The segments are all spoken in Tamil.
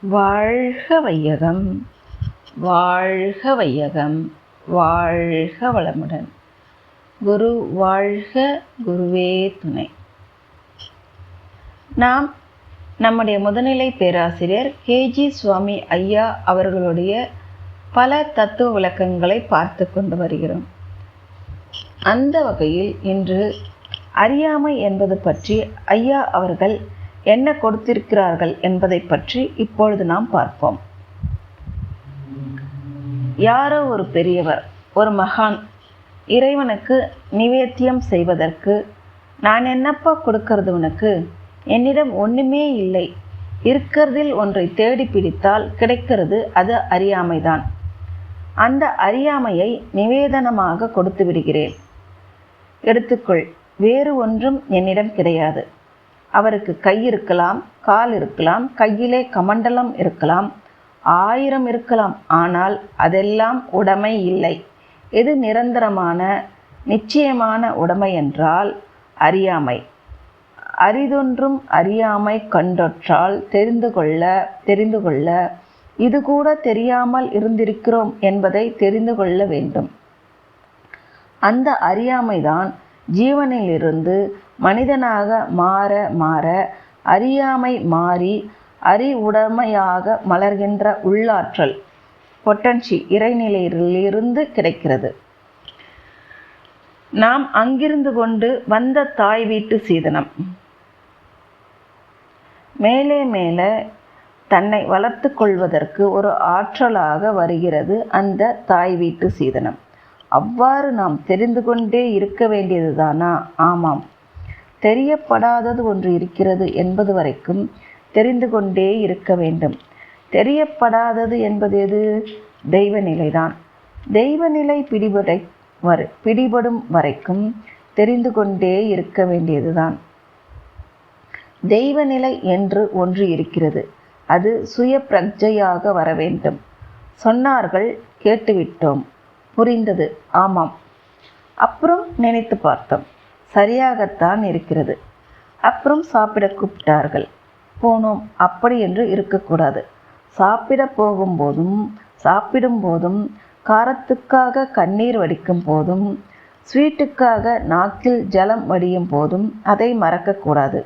வாழ்க வையகம், வாழ்க வையகம், வாழ்க வளமுடன். குரு வாழ்க, குருவே துணை. நாம் நம்முடைய முதுநிலை பேராசிரியர் கேஜி சுவாமி ஐயா அவர்களுடைய பல தத்துவ விளக்கங்களை பார்த்து கொண்டு வருகிறோம். அந்த வகையில் இன்று அறியாமை என்பது பற்றி ஐயா அவர்கள் என்ன கொடுத்திருக்கிறார்கள் என்பதை பற்றி இப்பொழுது நாம் பார்ப்போம். யாரோ ஒரு பெரியவர், ஒரு மகான் இறைவனுக்கு நிவேத்தியம் செய்வதற்கு, நான் என்னப்பா கொடுக்கறது உனக்கு, என்னிடம் ஒன்றுமே இல்லை, இருக்கிறதில் ஒன்றை தேடி பிடித்தால் கிடைக்கிறது, அது அறியாமைதான். அந்த அறியாமையை நிவேதனமாக கொடுத்து விடுகிறேன், எடுத்துக்கொள், வேறு ஒன்றும் என்னிடம் கிடையாது. அவருக்கு கை இருக்கலாம், கால் இருக்கலாம், கையிலே கமண்டலம் இருக்கலாம், 1000 இருக்கலாம், ஆனால் அதெல்லாம் உடைமை இல்லை. எது நிரந்தரமான நிச்சயமான உடைமை என்றால் அறியாமை. அரிதொன்றும் அறியாமை கண்டொற்றால் தெரிந்து கொள்ள இது கூட தெரியாமல் இருந்திருக்கிறோம் என்பதை தெரிந்து கொள்ள வேண்டும். அந்த அறியாமைதான் ஜீவனிலிருந்து மனிதனாக மாற மாற அறியாமை மாறி அறிவுடைமையாக மலர்கின்ற உள்ளாற்றல் பொட்டன்சி இறைநிலையிலிருந்து கிடைக்கிறது. நாம் அங்கிருந்து கொண்டு வந்த தாய் வீட்டு சீதனம் மேலே மேலே தன்னை வளர்த்து கொள்வதற்கு ஒரு ஆற்றலாக வருகிறது அந்த தாய் வீட்டு சீதனம். அவ்வாறு நாம் தெரிந்து கொண்டே இருக்க வேண்டியதுதானா? ஆமாம், தெரியப்படாதது ஒன்று இருக்கிறது என்பது வரைக்கும் தெரிந்து கொண்டே இருக்க வேண்டும். தெரியப்படாதது என்பது எது? தெய்வநிலைதான். தெய்வநிலை பிடிபடும் வரைக்கும் தெரிந்து கொண்டே இருக்க வேண்டியதுதான். தெய்வநிலை என்று ஒன்று இருக்கிறது, அது சுய பிரஜையாக வர வேண்டும். சொன்னார்கள், கேட்டுவிட்டோம், புரிந்தது, ஆமாம். அப்புறம் நினைத்து பார்த்தோம், சரியாகத்தான் இருக்கிறது. அப்புறம் சாப்பிட கூப்பிட்டார்கள், போனோம். அப்படி என்று இருக்கக்கூடாது. சாப்பிட போகும்போதும் சாப்பிடும் போதும், காரத்துக்காக கண்ணீர் வடிக்கும் போதும், ஸ்வீட்டுக்காக நாக்கில் ஜலம் வடியும் போதும் அதை மறக்கக்கூடாது.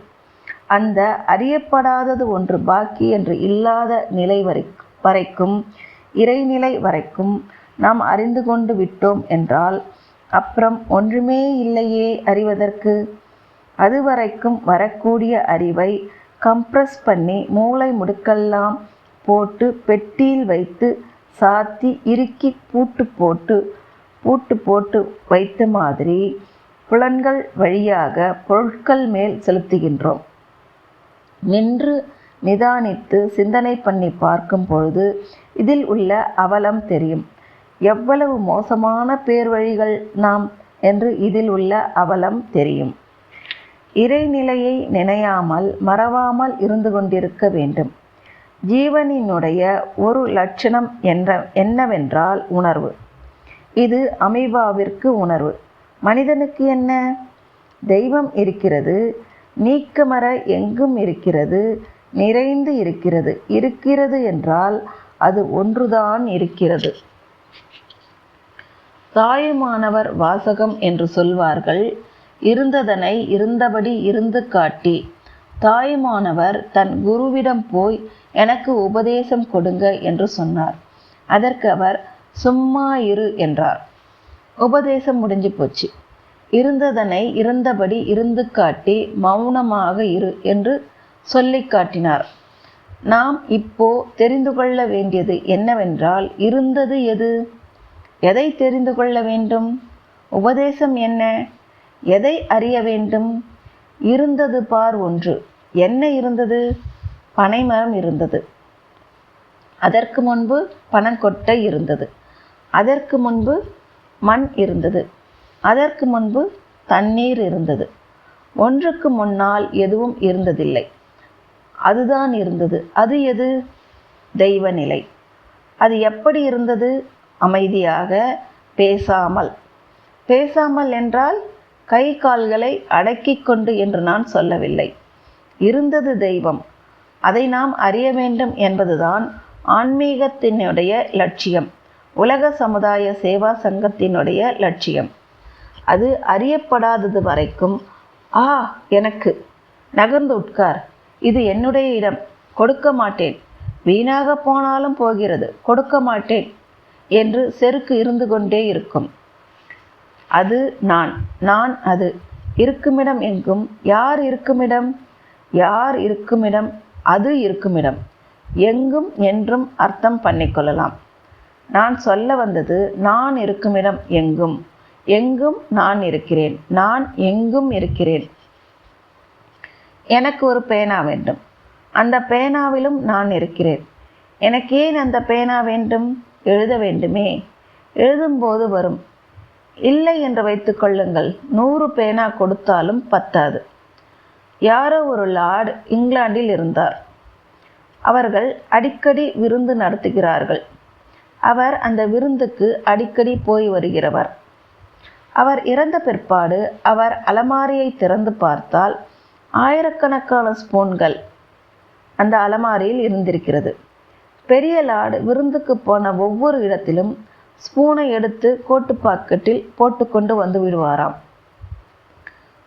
அந்த அறியப்படாதது ஒன்று பாக்கி என்று இல்லாத நிலை வரைக்கும், இறைநிலை வரைக்கும் நாம் அறிந்து கொண்டு விட்டோம் என்றால் அப்புறம் ஒன்றுமே இல்லையே அறிவதற்கு. அதுவரைக்கும் வரக்கூடிய அறிவை கம்ப்ரஸ் பண்ணி மூளை முடுக்கெல்லாம் போட்டு பெட்டியில் வைத்து சாத்தி இறுக்கி பூட்டு போட்டு வைத்த மாதிரி புலன்கள் வழியாக பொருட்கள் மேல் செலுத்துகின்றோம். நின்று நிதானித்து சிந்தனை பண்ணி பார்க்கும் பொழுது இதில் உள்ள அவலம் தெரியும். எவ்வளவு மோசமான பேர் வழிகள் நாம் என்று இதில் உள்ள அவலம் தெரியும். இறைநிலையை நினையாமல் மறவாமல் இருந்து கொண்டிருக்க வேண்டும். ஜீவனினுடைய ஒரு லட்சணம் என்னவென்றால் உணர்வு. இது அமீபாவிற்கு உணர்வு. மனிதனுக்கு என்ன? தெய்வம் இருக்கிறது, நீக்கமற எங்கும் இருக்கிறது, நிறைந்து இருக்கிறது. இருக்கிறது என்றால் அது ஒன்றுதான் இருக்கிறது. தாயுமானவர் வாசகம் என்று சொல்வார்கள். இருந்ததனை இருந்தபடி இருந்து காட்டி, தாயுமானவர் தன் குருவிடம் போய் எனக்கு உபதேசம் கொடுங்க என்று சொன்னார். அதற்கு அவர் சும்மா இரு என்றார். உபதேசம் முடிஞ்சு போச்சு. இருந்ததனை இருந்தபடி இருந்து காட்டி மௌனமாக இரு என்று சொல்லி காட்டினார். நாம் இப்போ தெரிந்து கொள்ள வேண்டியது என்னவென்றால், இருந்தது எது? எதை தெரிந்து கொள்ள வேண்டும்? உபதேசம் என்ன? எதை அறிய வேண்டும்? இருந்தது பார் ஒன்று. என்ன இருந்தது? பனைமரம் இருந்தது. அதற்கு முன்பு பனங்கொட்டை இருந்தது. அதற்கு முன்பு மண் இருந்தது. அதற்கு முன்பு தண்ணீர் இருந்தது. ஒன்றுக்கு முன்னால் எதுவும் இருந்ததில்லை. அதுதான் இருந்தது. அது எது? தெய்வநிலை. அது எப்படி இருந்தது? அமைதியாக, பேசாமல், பேசாமல் என்றால் கை கால்களை அடக்கிக் கொண்டு என்று நான் சொல்லவில்லை. இருந்தது தெய்வம், அதை நாம் அறிய வேண்டும் என்பதுதான் ஆன்மீகத்தினுடைய லட்சியம், உலக சமுதாய சேவா சங்கத்தினுடைய லட்சியம். அது அறியப்படாதது வரைக்கும் எனக்கு நகர்ந்து உட்கார், இது என்னுடைய இடம், கொடுக்க மாட்டேன், வீணாக போனாலும் போகிறது, கொடுக்க மாட்டேன் என்று செருக்கு இருந்து கொண்டே இருக்கும். அது நான் அது இருக்குமிடம் எங்கும். யார் இருக்குமிடம்? யார் இருக்குமிடம் அது இருக்குமிடம். எங்கும் என்றும் அர்த்தம் பண்ணிக்கொள்ளலாம். நான் சொல்ல வந்தது நான் இருக்குமிடம் எங்கும். எங்கும் நான் இருக்கிறேன், நான் எங்கும் இருக்கிறேன். எனக்கு ஒரு பேனா வேண்டும், அந்த பேனாவிலும் நான் இருக்கிறேன். எனக்கு ஏன் அந்த பேனா வேண்டும்? எழுத வேண்டுமே. எழுதும்போது வரும். இல்லை என்று வைத்து கொள்ளுங்கள், 100 பேனா கொடுத்தாலும் பத்தாது. யாரோ ஒரு லார்டு இங்கிலாந்தில் இருந்தார். அவர்கள் அடிக்கடி விருந்து நடத்துகிறார்கள். அவர் அந்த விருந்துக்கு அடிக்கடி போய் வருகிறவர். அவர் இறந்த பிற்பாடு அவர் அலமாரியை திறந்து பார்த்தால் ஆயிரக்கணக்கான ஸ்பூன்கள் அந்த அலமாரியில் இருந்திருக்கிறது. பெரிய லார்டு விருந்துக்கு போன ஒவ்வொரு இடத்திலும் ஸ்பூனை எடுத்து கோட்டு பாக்கெட்டில் போட்டுக்கொண்டு வந்து விடுவாராம்.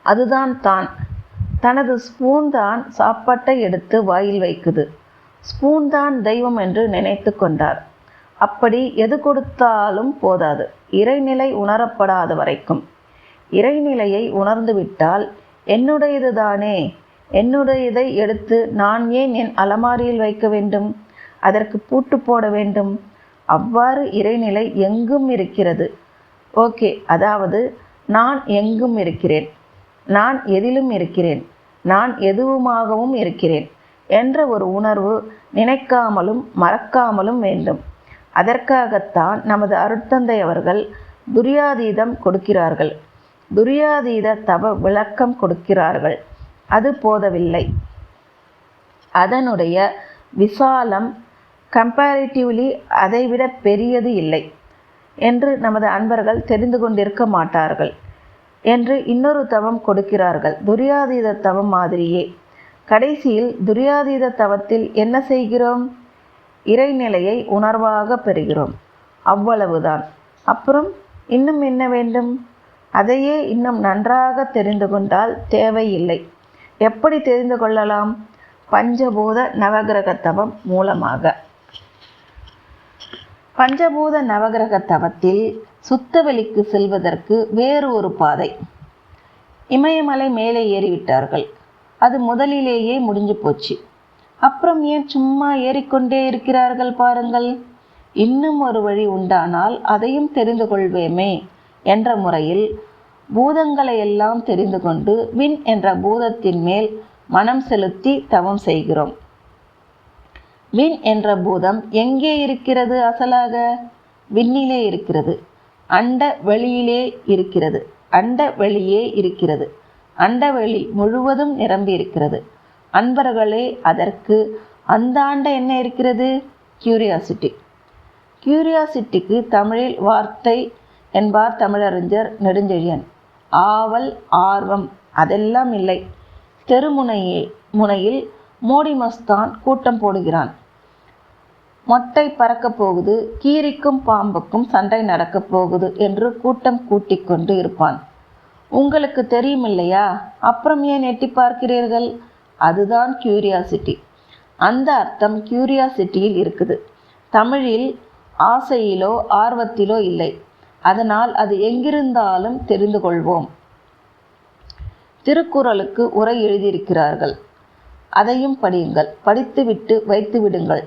அதுதான் தனது ஸ்பூன் தான் சாப்பாட்டை எடுத்து வாயில் வைக்குது. ஸ்பூன் தான் தெய்வம் என்று நினைத்து கொண்டார். அப்படி எது கொடுத்தாலும் போதாது, இறைநிலை உணரப்படாத வரைக்கும். இறைநிலையை உணர்ந்துவிட்டால் என்னுடையது தானே, என்னுடையதை எடுத்து நான் ஏன் என் அலமாரியில் வைக்க வேண்டும், அதற்கு பூட்டு போட வேண்டும்? அவ்வாறு இறைநிலை எங்கும் இருக்கிறது. ஓகே, அதாவது நான் எங்கும் இருக்கிறேன், நான் எதிலும் இருக்கிறேன், நான் எதுவுமாகவும் இருக்கிறேன் என்ற ஒரு உணர்வு நினைக்காமலும் மறக்காமலும் வேண்டும். அதற்காகத்தான் நமது அருட்தந்தை அவர்கள் துரியாதீதம் கொடுக்கிறார்கள், துரியாதீத தவ விளக்கம் கொடுக்கிறார்கள். அது போதவில்லை. அதனுடைய விசாலம் கம்பேரிட்டிவ்லி அதைவிட பெரியது இல்லை என்று நமது அன்பர்கள் தெரிந்து கொண்டிருக்க மாட்டார்கள் என்று இன்னொரு தவம் கொடுக்கிறார்கள், துரியாதீத தவம் மாதிரியே. கடைசியில் துரியாதீத தவத்தில் என்ன செய்கிறோம்? இறைநிலையை உணர்வாக பெறுகிறோம், அவ்வளவுதான். அப்புறம் இன்னும் என்ன வேண்டும்? அதையே இன்னும் நன்றாக தெரிந்து கொண்டால் தேவையில்லை. எப்படி தெரிந்து கொள்ளலாம்? பஞ்சபூத நவகிரக தவம் மூலமாக. பஞ்சபூத நவகிரக தவத்தில் சுத்தவெளிக்கு செல்வதற்கு வேறு ஒரு பாதை. இமயமலை மேலே ஏறிவிட்டார்கள், அது முதலிலேயே முடிஞ்சு போச்சு. அப்புறம் ஏன் சும்மா ஏறிக்கொண்டே இருக்கிறார்கள் பாருங்கள். இன்னும் ஒரு வழி உண்டானால் அதையும் தெரிந்து கொள்வேமே என்ற முறையில் பூதங்களை எல்லாம் தெரிந்து கொண்டு விண் என்ற பூதத்தின் மேல் மனம் செலுத்தி தவம் செய்கிறோம். விண் என்ற பூதம் எங்கே இருக்கிறது? அசலாக விண்ணிலே இருக்கிறது, அண்ட வெளியிலே இருக்கிறது, அண்ட வெளியே இருக்கிறது, அண்டவெளி முழுவதும் நிரம்பி இருக்கிறது. அன்பர்களே, அதற்கு அந்த ஆண்ட என்ன இருக்கிறது? கியூரியாசிட்டி. கியூரியாசிட்டிக்கு தமிழில் வார்த்தை என்பார் தமிழறிஞர் நெடுஞ்செழியன். ஆவல், ஆர்வம் அதெல்லாம் இல்லை. முனையில் மோடி மஸ்தான் கூட்டம் போடுகிறான். மொட்டை பறக்கப் போகுது, கீரிக்கும் பாம்புக்கும் சண்டை நடக்கப் போகுது என்று கூட்டம் கூட்டிக் கொண்டு இருப்பான். உங்களுக்கு தெரியும் இல்லையா? அப்புறம் ஏன் எட்டி பார்க்கிறீர்கள்? அதுதான் கியூரியாசிட்டி. அந்த அர்த்தம் கியூரியாசிட்டியில் இருக்குது. தமிழில் ஆசையிலோ ஆர்வத்திலோ இல்லை. அதனால் அது எங்கிருந்தாலும் தெரிந்து கொள்வோம். திருக்குறளுக்கு உரை எழுதியிருக்கிறார்கள், அதையும் படியுங்கள், படித்துவிட்டு வைத்து விடுங்கள்.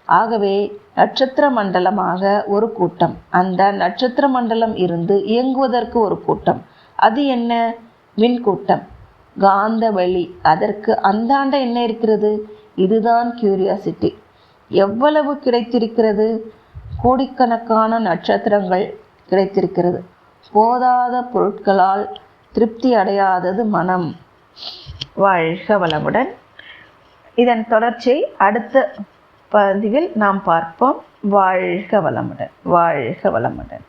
ஆகவே நட்சத்திர மண்டலமாக ஒரு கூட்டம், அந்த நட்சத்திர மண்டலம் இருந்து இயங்குவதற்கு ஒரு கூட்டம். அது என்ன? விண்கூட்டம். காந்த வெளி, அதற்கு அந்தாண்ட என்ன இருக்கிறது? இதுதான் கியூரியாசிட்டி. எவ்வளவு கிடைத்திருக்கிறது? கோடிக்கணக்கான நட்சத்திரங்கள் கிடைத்திருக்கிறது. போதாத பொருட்களால் திருப்தி அடையாதது மனம். வாழ்க வளமுடன். இதன் தொடர்ச்சியை அடுத்த பதிவில் நாம் பார்ப்போம். வாழ்க வளமுடன். வாழ்க வளமுடன்.